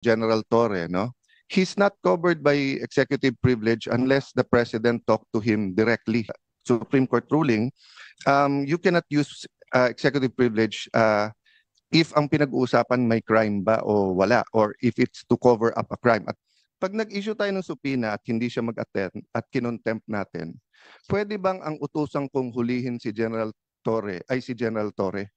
General Torre, no? He's not covered by executive privilege unless the president talked to him directly. Supreme Court ruling, you cannot use executive privilege if ang pinag-uusapan may crime ba o wala, or if it's to cover up a crime. At pag nag-issue tayo ng subpoena at hindi siya mag-attend at kinontempt natin, pwede bang ang utusang kong hulihin si General Torre ay si General Torre?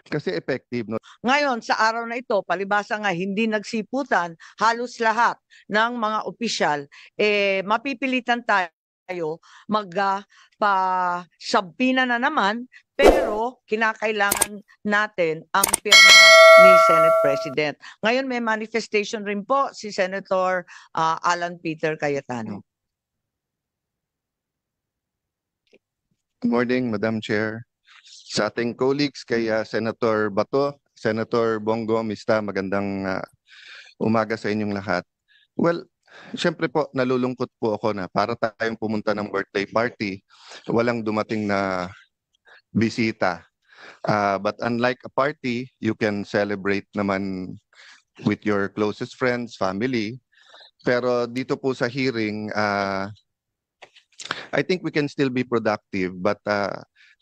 Kasi effective, no? Ngayon, sa araw na ito, palibasa nga hindi nagsiputan, halos lahat ng mga opisyal, mapipilitan tayo magpa-subpoena na naman, pero kinakailangan natin ang pirma ni Senate President. Ngayon may manifestation rin po si Senator Alan Peter Cayetano. Good morning, Madam Chair. Sa ating colleagues, kay Senator Bato, Senator Bongo, Mista, magandang umaga sa inyong lahat. Well, syempre po, nalulungkot po ako na para tayong pumunta ng birthday party, walang dumating na bisita. But unlike a party, you can celebrate naman with your closest friends, family. Pero dito po sa hearing, I think we can still be productive, but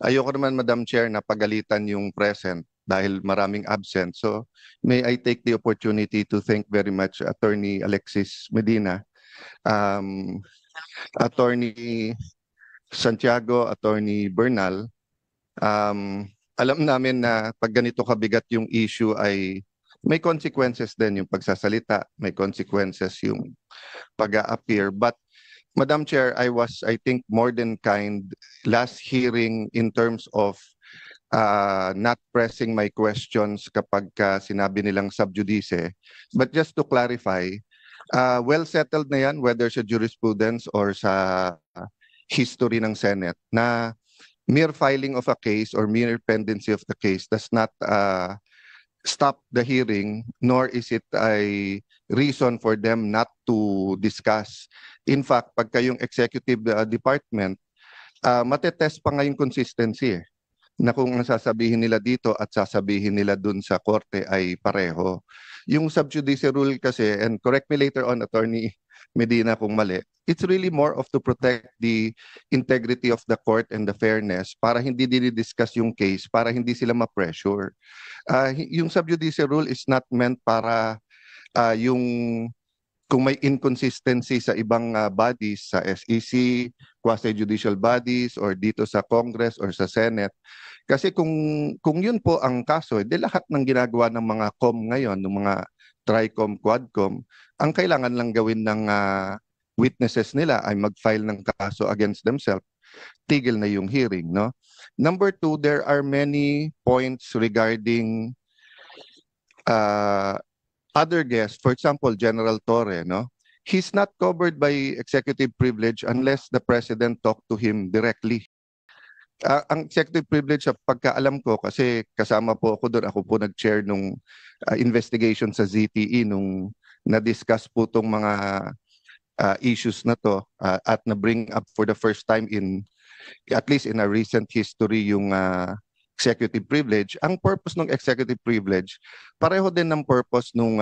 ayoko naman, Madam Chair, na pagalitan yung present dahil maraming absent. So may I take the opportunity to thank very much Attorney Alexis Medina, Attorney Santiago, Attorney Bernal. Alam namin na pag ganito kabigat yung issue ay may consequences din yung pagsasalita, may consequences yung pag-a-appear. But Madam Chair, I was, I think, more than kind last hearing in terms of not pressing my questions kapag sinabi nilang sub judice. But just to clarify, well settled na yan, whether sa jurisprudence or sa history ng Senate, na mere filing of a case or mere pendency of the case does not stop the hearing, nor is it a reason for them not to discuss. In fact, pagka yung executive department, matetest pa nga yung consistency na kung ang sasabihin nila dito at sasabihin nila dun sa korte ay pareho. Yung sub judice rule kasi, and correct me later on, Attorney Medina, kung mali, it's really more of to protect the integrity of the court and the fairness para hindi dinidiscuss yung case, para hindi sila ma-pressure. Yung sub judice rule is not meant para yung kung may inconsistency sa ibang bodies, sa SEC, quasi-judicial bodies, or dito sa Congress or sa Senate. Kasi kung yun po ang kaso, di lahat ng ginagawa ng mga COM ngayon, ng mga TRICOM, QUADCOM, ang kailangan lang gawin ng witnesses nila ay mag-file ng kaso against themselves. Tigil na yung hearing, no? Number two, there are many points regarding other guests, for example, General Torre, no? He's not covered by executive privilege unless the president talked to him directly. Ang executive privilege, pagkaalam ko, kasi kasama po ako doon, ako po nag-chair nung investigation sa ZTE nung na-discuss po itong mga issues na to at na-bring up for the first time in, at least in a recent history, yung executive privilege. Ang purpose ng executive privilege, pareho din ng purpose nung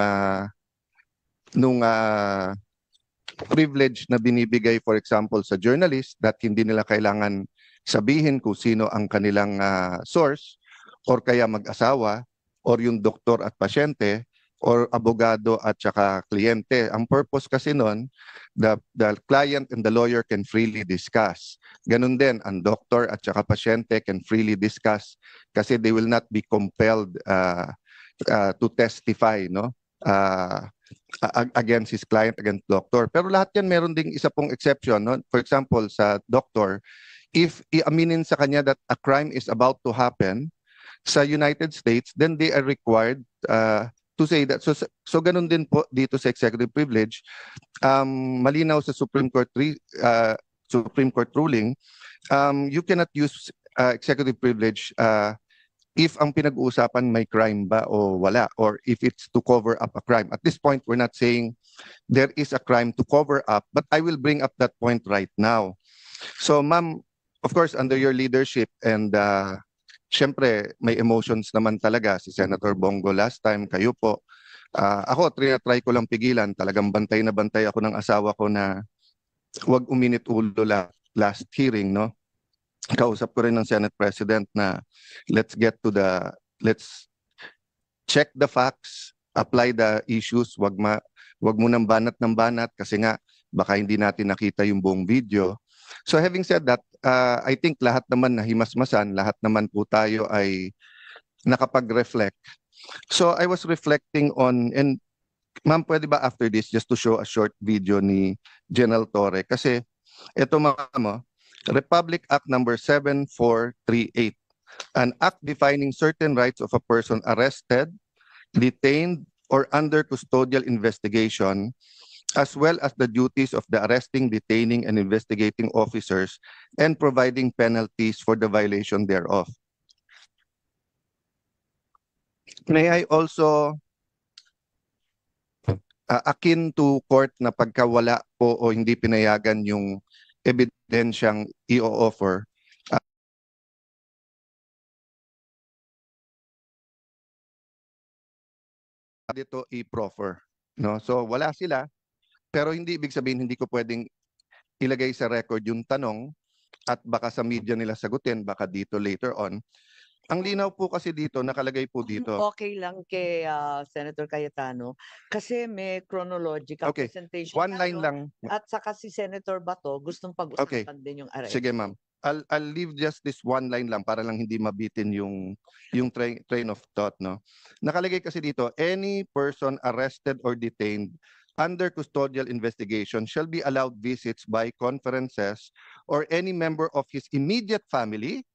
privilege na binibigay, for example, sa journalist, that hindi nila kailangan sabihin kung sino ang kanilang source, or kaya mag-asawa, or yung doktor at pasyente, or abogado at saka kliyente. Ang purpose kasi nun, the client and the lawyer can freely discuss. Ganun din, ang doctor at saka pasyente can freely discuss kasi they will not be compelled to testify, no? Against his client, against doctor. Pero lahat yan meron ding isa pong exception, no? For example, sa doctor, if iaminin sa kanya that a crime is about to happen sa United States, then they are required to say that. So ganun din po dito sa executive privilege. Malinaw sa Supreme Court ruling, you cannot use executive privilege if ang pinag-uusapan may crime ba o wala, or if it's to cover up a crime. At this point, we're not saying there is a crime to cover up, but I will bring up that point right now. So ma'am, of course, under your leadership, and syempre may emotions naman talaga, si Senator Bongo last time, kayo po, Ako, try ko lang pigilan. Talagang bantay na bantay ako ng asawa ko na huwag uminit ulo last hearing, no? Kausap ko rin ng Senate President na let's check the facts, apply the issues, wag mo nang banat ng banat kasi nga baka hindi natin nakita yung buong video. So having said that, I think lahat naman na himasmasan, lahat naman po tayo ay nakapag-reflect. So I was reflecting on, and ma'am, pwede ba after this just to show a short video ni General Torre? Kasi ito ma'am, Republic Act number 7438, an act defining certain rights of a person arrested, detained, or under custodial investigation, as well as the duties of the arresting, detaining, and investigating officers, and providing penalties for the violation thereof. May I also, akin to court na pagkawala po o hindi pinayagan yung ebidensyang i-offer, dito i-proffer. No? So wala sila, pero hindi ibig sabihin hindi ko pwedeng ilagay sa record yung tanong at baka sa media nila sagutin, baka dito later on. Ang linaw po kasi dito, nakalagay po dito. Okay lang kay Senator Cayetano kasi may chronological Okay, presentation one line tayo. lang. At saka si Senator Bato gustong pag-usapan din yung arrest. Sige ma'am. I'll leave just this one line lang para lang hindi mabitin yung train of thought, no. Nakalagay kasi dito, any person arrested or detained under custodial investigation shall be allowed visits by conferences or any member of his immediate family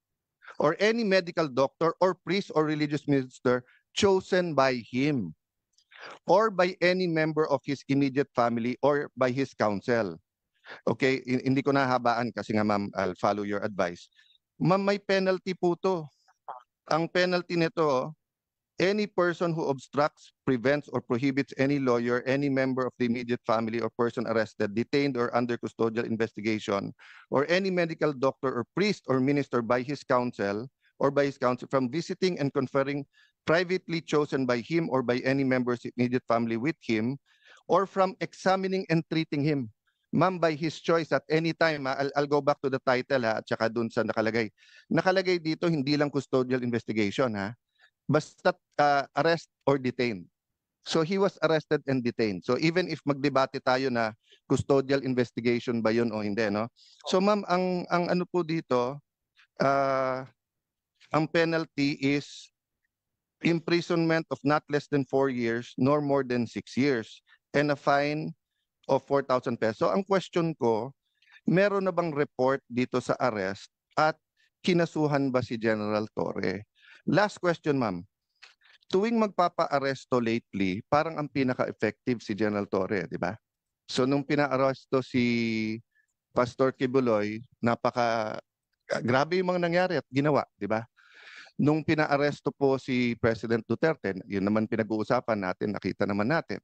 or any medical doctor or priest or religious minister chosen by him or by any member of his immediate family or by his counsel. Okay, hindi ko nahabaan kasi nga ma'am, I'll follow your advice. Ma'am, may penalty po to. Ang penalty nito, any person who obstructs, prevents, or prohibits any lawyer, any member of the immediate family or person arrested, detained, or under custodial investigation, or any medical doctor or priest or minister by his counsel from visiting and conferring privately chosen by him or by any member of his immediate family with him, or from examining and treating him. Ma'am, by his choice at any time, I'll go back to the title at saka dun sa nakalagay. Nakalagay dito, hindi lang custodial investigation basta arrest or detained. So he was arrested and detained. So even if magdebate tayo na custodial investigation ba yun o hindi, no? So ma'am, ang ano po dito, ang penalty is imprisonment of not less than 4 years nor more than 6 years and a fine of 4,000 pesos. So ang question ko, meron na bang report dito sa arrest at kinasuhan ba si General Torre? Last question, ma'am. Tuwing magpapa-aresto lately, parang ang pinaka-effective si General Torre, di ba? So nung pina-aresto si Pastor Kibuloy, grabe yung mga nangyari at ginawa, di ba? Nung pina-aresto po si President Duterte, yun naman pinag-uusapan natin, nakita naman natin.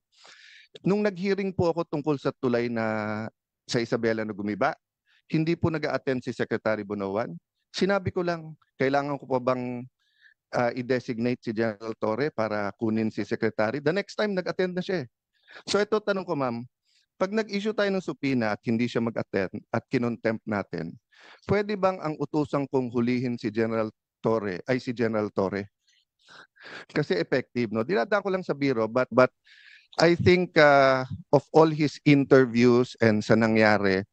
Nung nag-hearing po ako tungkol sa tulay na sa Isabela na gumiba, hindi po nag-a-attend si Secretary Bonoan. Sinabi ko lang, kailangan ko pa bang i-designate si General Torre para kunin si Secretary? The next time, nag-attend na siya. So ito, tanong ko ma'am, pag nag-issue tayo ng subpoena at hindi siya mag-attend at kinontempt natin, pwede bang ang utusang kong hulihin si General Torre ay si General Torre? Kasi effective, no? Dinadaan ko lang sa biro, but I think of all his interviews and sa nangyari,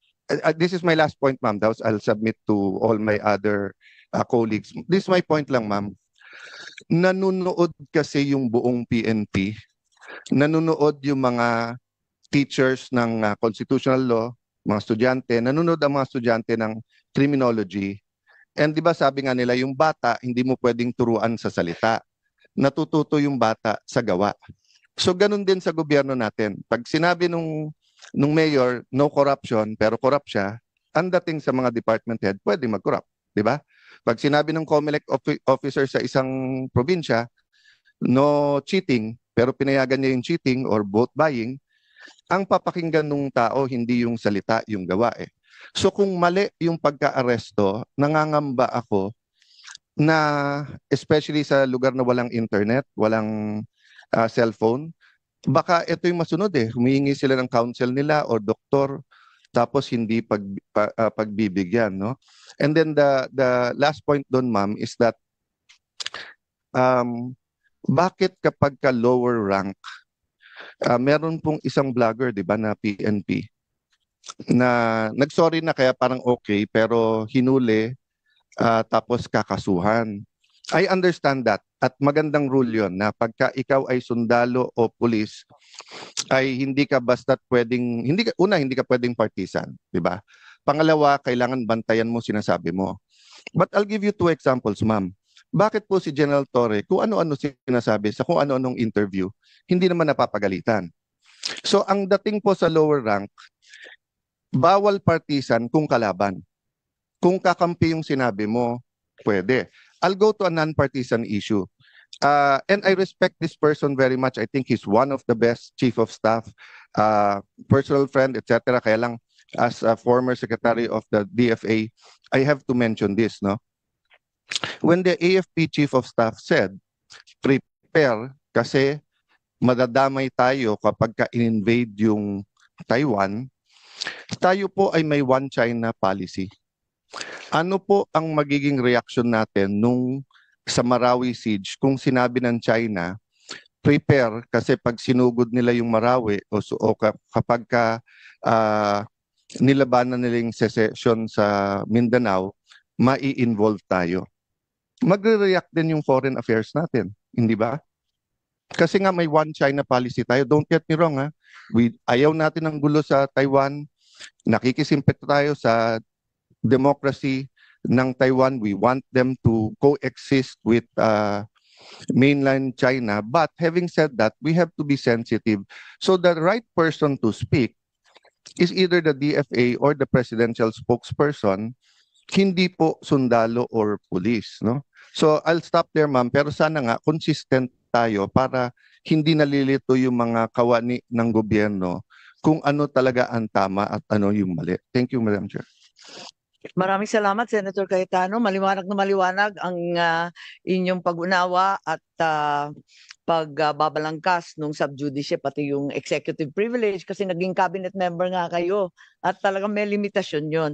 this is my last point, ma'am. I'll submit to all my other colleagues. This is my point lang, ma'am. Nanunood kasi yung buong PNP. Nanunood yung mga teachers ng constitutional law, mga estudyante. Nanunood ang mga estudyante ng criminology. And di ba sabi nga nila, yung bata, hindi mo pwedeng turuan sa salita. Natututo yung bata sa gawa. So ganun din sa gobyerno natin. Pag sinabi nung mayor, no corruption, pero corrupt siya, ang dating sa mga department head, pwede mag-corrupt. Di ba? Pag sinabi ng COMELEC officer sa isang probinsya, no cheating, pero pinayagan niya yung cheating or vote buying, ang papakinggan ng tao, hindi yung salita, yung gawa eh. So kung mali yung pagka-aresto, nangangamba ako na especially sa lugar na walang internet, walang cellphone, baka ito yung masunod eh. Humihingi sila ng counsel nila o doktor tapos hindi pagbibigyan, no? And then the last point doon, ma'am, is that um, bakit kapag ka lower rank, meron pong isang vlogger, di ba, na PNP, na nagsorry na kaya parang okay, pero hinuli, tapos kakasuhan. I understand that at magandang rule yon na pagka ikaw ay sundalo o pulis ay hindi ka basta pwedeng hindi ka pwedeng partisan, di ba? Pangalawa, kailangan bantayan mo sinasabi mo. But I'll give you two examples, ma'am. Bakit po si General Torre, kung ano-ano sinasabi sa kung ano-anong interview, hindi naman napapagalitan? So ang dating po sa lower rank, bawal partisan kung kalaban. Kung kakampi yung sinabi mo, pwede. I'll go to a non-partisan issue. And I respect this person very much. I think he's one of the best chief of staff, personal friend, etc. Kaya lang, as a former secretary of the DFA, I have to mention this, no? When the AFP chief of staff said, prepare kasi madadamay tayo kapag ka-invade yung Taiwan, tayo po ay may one China policy. Ano po ang magiging reaction natin nung sa Marawi siege kung sinabi ng China, prepare kasi pag sinugod nila yung Marawi kapag nilabanan nila yung secession sa Mindanao, mai-involve tayo. Magre-react din yung foreign affairs natin, hindi ba? Kasi nga may one China policy tayo. Don't get me wrong, ha? Ayaw natin ng gulo sa Taiwan. Nakikisimpet tayo sa democracy ng Taiwan. We want them to coexist with mainland China. But having said that, we have to be sensitive. So the right person to speak is either the DFA or the presidential spokesperson, hindi po sundalo or police, no? So I'll stop there, ma'am. Pero sana nga consistent tayo para hindi nalilito yung mga kawani ng gobyerno kung ano talaga ang tama at ano yung mali. Thank you, Madam Chair. Maraming salamat, Senator Cayetano. Maliwanag na maliwanag ang inyong pag-unawa at pagbabalangkas nung subjudice pati yung executive privilege kasi naging cabinet member nga kayo at talagang may limitasyon yon.